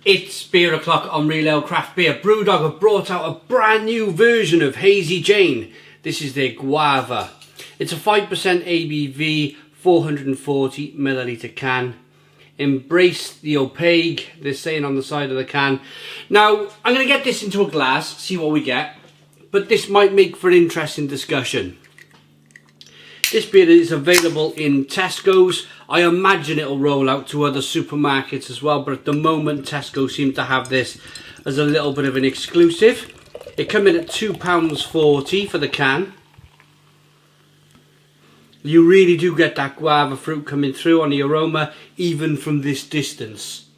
It's beer o'clock on Real Ale Craft Beer. Brewdog have brought out a brand new version of Hazy Jane. This is their Guava. It's a 5% ABV, 440 milliliter can. Embrace the opaque, they're saying on the side of the can. Now, I'm going to get this into a glass, see what we get. But this might make for an interesting discussion. This beer is available in Tesco'S. I imagine it'll roll out to other supermarkets as well, but at the moment Tesco seem to have this as a little bit of an exclusive. It comes in at £2.40 for the can. You really do get that guava fruit coming through on the aroma, even from this distance.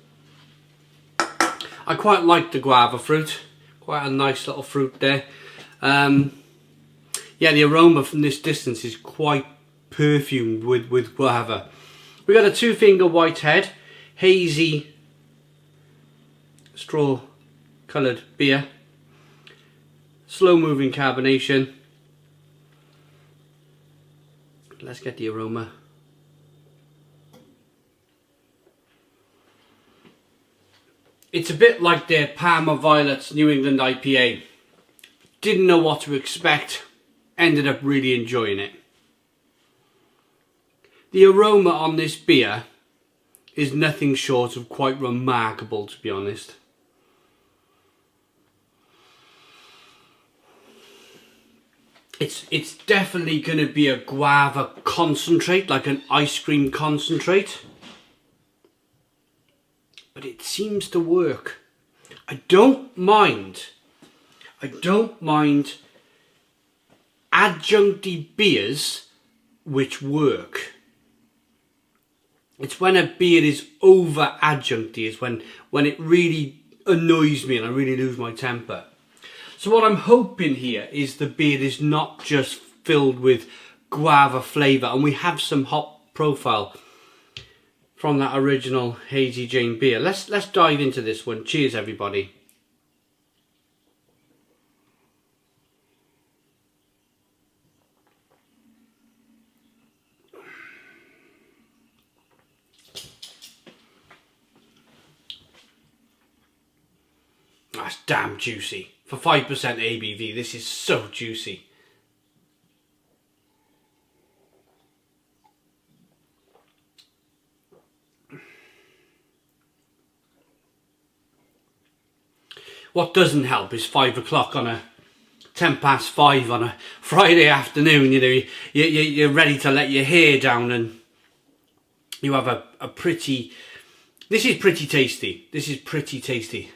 I quite like the guava fruit, quite a nice little fruit there. Yeah, the aroma from this distance is quite perfumed with guava. We got a 2-finger white head, hazy straw coloured beer, slow moving carbonation. Let's get the aroma. It's a bit like their Parma Violet's New England IPA. Didn't know what to expect. Ended up really enjoying it. The aroma on this beer is nothing short of quite remarkable, to be honest. It's definitely going to be a guava concentrate, like an ice cream concentrate. But it seems to work. I don't mind adjuncty beers which work. It's when a beer is over adjuncty is when it really annoys me and I really lose my temper. So what I'm hoping here is the beer is not just filled with guava flavour, and we have some hop profile from that original Hazy Jane beer. Let's dive into this one. Cheers everybody. That's damn juicy. For 5% ABV, this is so juicy. What doesn't help is 5 o'clock on a 5:10 on a Friday afternoon. You know, you're ready to let your hair down, and you have a pretty. This is pretty tasty. This is pretty tasty.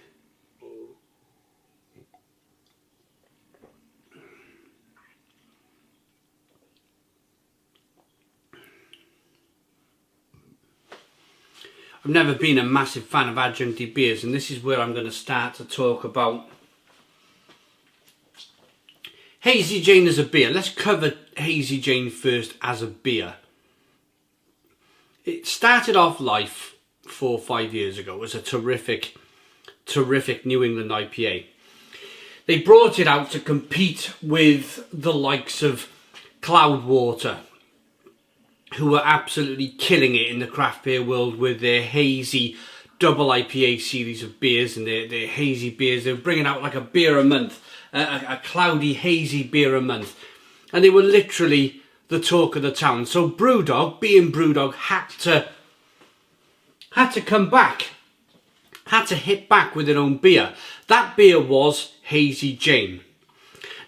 I've never been a massive fan of adjuncty beers, and this is where I'm going to start to talk about Hazy Jane as a beer. Let's cover Hazy Jane first as a beer. It started off life 4 or 5 years ago as a terrific New England IPA. They brought it out to compete with the likes of Cloudwater, who were absolutely killing it in the craft beer world with their hazy double IPA series of beers and their hazy beers. They were bringing out like a beer a month, a cloudy hazy beer a month, and they were literally the talk of the town. So Brewdog, being Brewdog, had to come back, had to hit back with their own beer. That beer was Hazy Jane.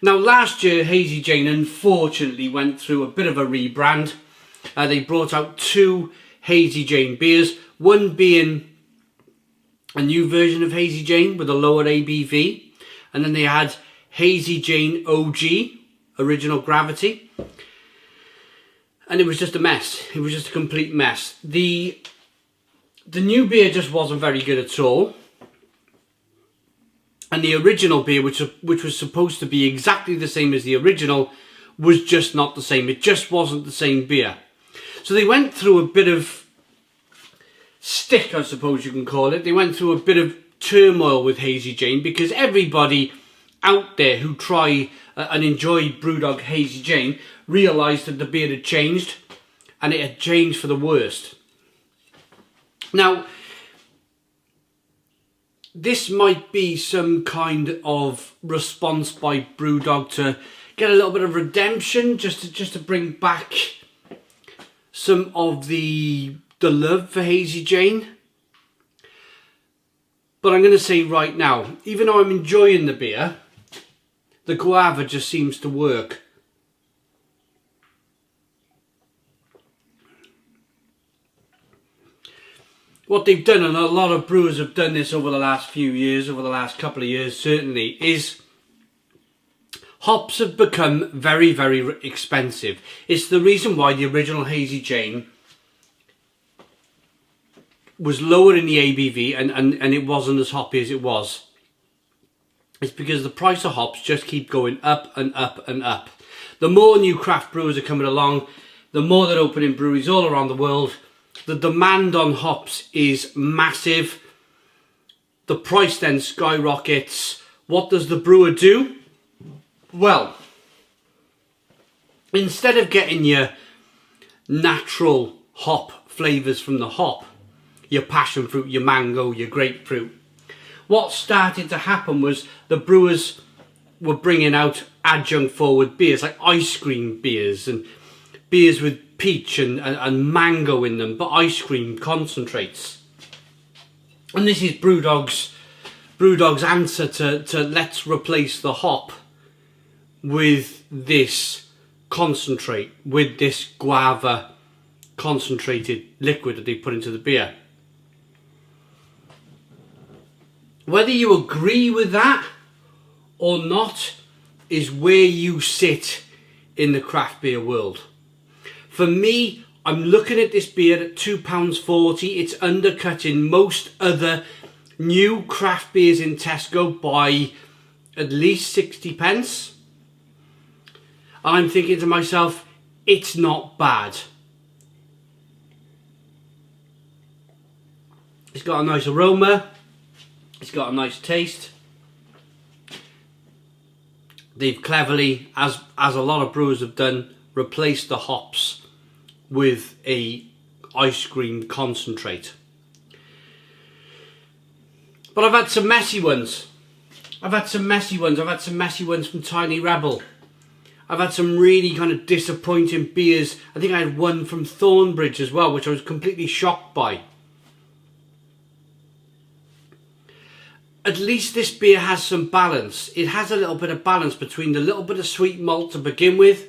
Now last year Hazy Jane unfortunately went through a bit of a rebrand. They brought out 2 Hazy Jane beers, one being a new version of Hazy Jane with a lower ABV, and then they had Hazy Jane OG, Original Gravity, and it was just a mess. It was just a complete mess. The new beer just wasn't very good at all, and the original beer, which was supposed to be exactly the same as the original, was just not the same. It just wasn't the same beer. So they went through a bit of stick, I suppose you can call it. They went through a bit of turmoil with Hazy Jane because everybody out there who try and enjoy Brewdog Hazy Jane realised that the beer had changed, and it had changed for the worst. Now, this might be some kind of response by Brewdog to get a little bit of redemption, just to bring back some of the love for Hazy Jane. But I'm going to say right now, even though I'm enjoying the beer, the Guava just seems to work. What they've done, and a lot of brewers have done this over the last few years, over the last couple of years certainly, is hops have become very, very expensive. It's the reason why the original Hazy Jane was lower in the ABV and it wasn't as hoppy as it was. It's because the price of hops just keep going up and up and up. The more new craft brewers are coming along, the more they're opening breweries all around the world. The demand on hops is massive. The price then skyrockets. What does the brewer do? Well, instead of getting your natural hop flavours from the hop, your passion fruit, your mango, your grapefruit, what started to happen was the brewers were bringing out adjunct forward beers, like ice cream beers and beers with peach and mango in them, but ice cream concentrates. And this is Brewdog's answer to let's replace the hop with this concentrate, with this guava concentrated liquid that they put into the beer. Whether you agree with that or not is where you sit in the craft beer world. For me, I'm looking at this beer at £2.40. It's undercutting most other new craft beers in Tesco by at least 60 pence. And I'm thinking to myself, it's not bad. It's got a nice aroma. It's got a nice taste. They've cleverly, as a lot of brewers have done, replaced the hops with a ice cream concentrate. But I've had some messy ones. I've had some messy ones from Tiny Rebel. I've had some really kind of disappointing beers. I think I had one from Thornbridge as well, which I was completely shocked by. At least this beer has some balance. It has a little bit of balance between the little bit of sweet malt to begin with,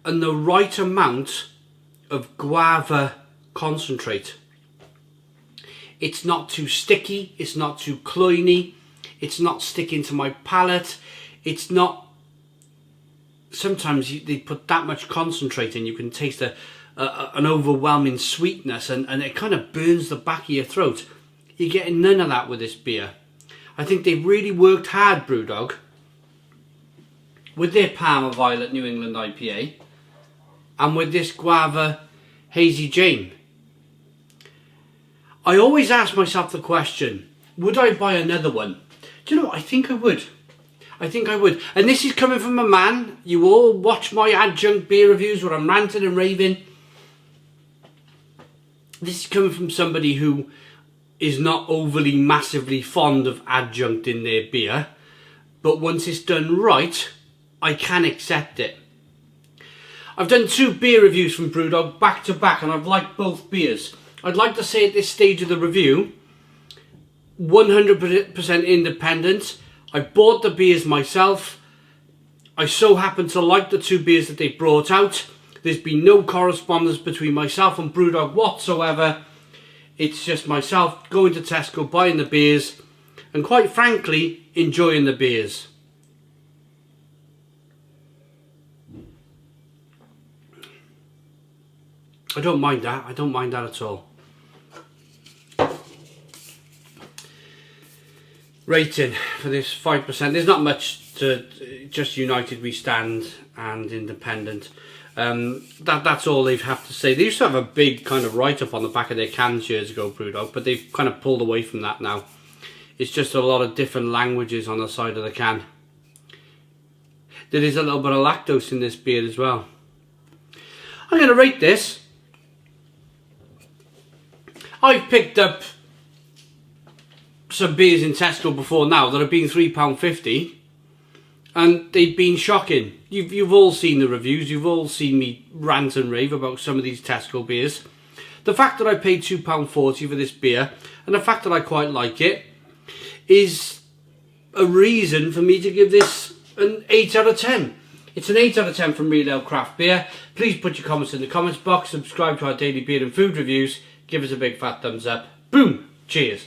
and the right amount of guava concentrate. It's not too sticky, it's not too cloyny, it's not sticking to my palate, it's not... Sometimes they put that much concentrate in, you can taste an overwhelming sweetness and it kind of burns the back of your throat. You're getting none of that with this beer. I think they've really worked hard, Brewdog, with their Parma Violet New England IPA and with this Guava Hazy Jane. I always ask myself the question, would I buy another one? Do you know what? I think I would. I think I would. And this is coming from a man. You all watch my adjunct beer reviews where I'm ranting and raving. This is coming from somebody who is not overly massively fond of adjunct in their beer, but once it's done right, I can accept it. I've done 2 beer reviews from Brewdog back to back and I've liked both beers. I'd like to say at this stage of the review, 100% independent. I bought the beers myself. I so happen to like the 2 beers that they brought out. There's been no correspondence between myself and Brewdog whatsoever. It's just myself going to Tesco, buying the beers, and quite frankly, enjoying the beers. I don't mind that. I don't mind that at all. Rating for this 5%. There's not much to, just United We Stand and Independent. That's all they have to say. They used to have a big kind of write-up on the back of their cans years ago, Brewdog, but they've kind of pulled away from that now. It's just a lot of different languages on the side of the can. There is a little bit of lactose in this beer as well. I'm going to rate this I've picked up some beers in Tesco before now that have been £3.50 and they've been shocking. You've all seen the reviews, you've all seen me rant and rave about some of these Tesco beers. The fact that I paid £2.40 for this beer and the fact that I quite like it is a reason for me to give this an 8 out of 10. It's an 8 out of 10 from Real Ale Craft Beer. Please put your comments in the comments box, subscribe to our daily beer and food reviews, give us a big fat thumbs up. Boom! Cheers!